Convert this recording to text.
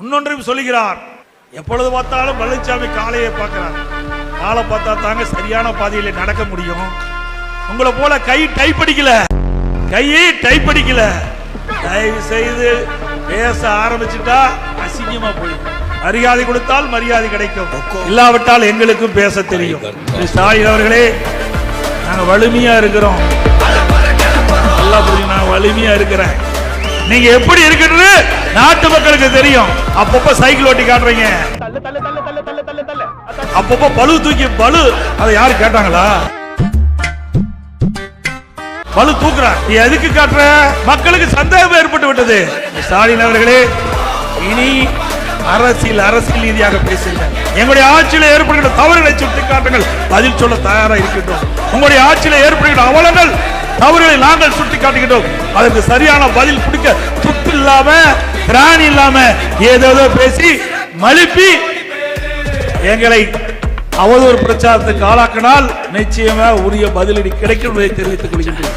இன்னொன்றையும் சொல்லுகிறார். எப்பொழுது பார்த்தாலும் பழனிசாமி காளையை பார்க்கிறார். காலை பார்த்தா தாங்க சரியான பாதையில நடக்க முடியும். உங்களை போல கை டைப் அடிக்கல, கையை டைப் அடிக்கல. தயவு செய்து பேச ஆரம்பிச்சுட்டா அசிங்கமா போயிடும். மரியாதை கொடுத்தால் மரியாதை கிடைக்கும், இல்லாவிட்டால் எங்களுக்கும் பேச தெரியும். ஸ்டாலின் அவர்களே, நாங்க வலிமையா இருக்கிறோம். நல்லா புரியும், நான் வலிமையா இருக்கிறேன். நீங்க எப்படி இருக்கிறது நாட்டு மக்களுக்கு தெரியும். அப்பப்ப சைக்கிள் ஓட்டி காட்டுறீங்க, அப்பப்ப பளு தூக்கி பளு, அதை யாரு கேட்டாங்களா? பளு தூக்குற நீ எதுக்கு காட்டுற? மக்களுக்கு சந்தேகம் ஏற்பட்டு விட்டது. ஸ்டாலின் அவர்களே, இனி அரசியல் ரீதியாக பேசுங்கள். எங்களுடைய ஆட்சியில் ஏற்படுகிற தவறுகளை சுட்டி காட்டுங்கள், பதில் சொல்ல தயாரா இருக்கின்றோம். உங்களுடைய ஆட்சியில் ஏற்படுகிற அவலங்கள் தவறுகளை நாங்கள் சுட்டி காட்டுகின்றோம். அதற்கு சரியான பதில் கொடுக்க துப்பு இல்லாம திராணி இல்லாம ஏதேதோ பேசி மழுப்பி எங்களை அவதூறு பிரச்சாரத்துக்கு ஆளாக்கினால் நிச்சயமா உரிய பதிலடி கிடைக்கும் என்பதை தெரிவித்துக் கொள்கின்றேன்.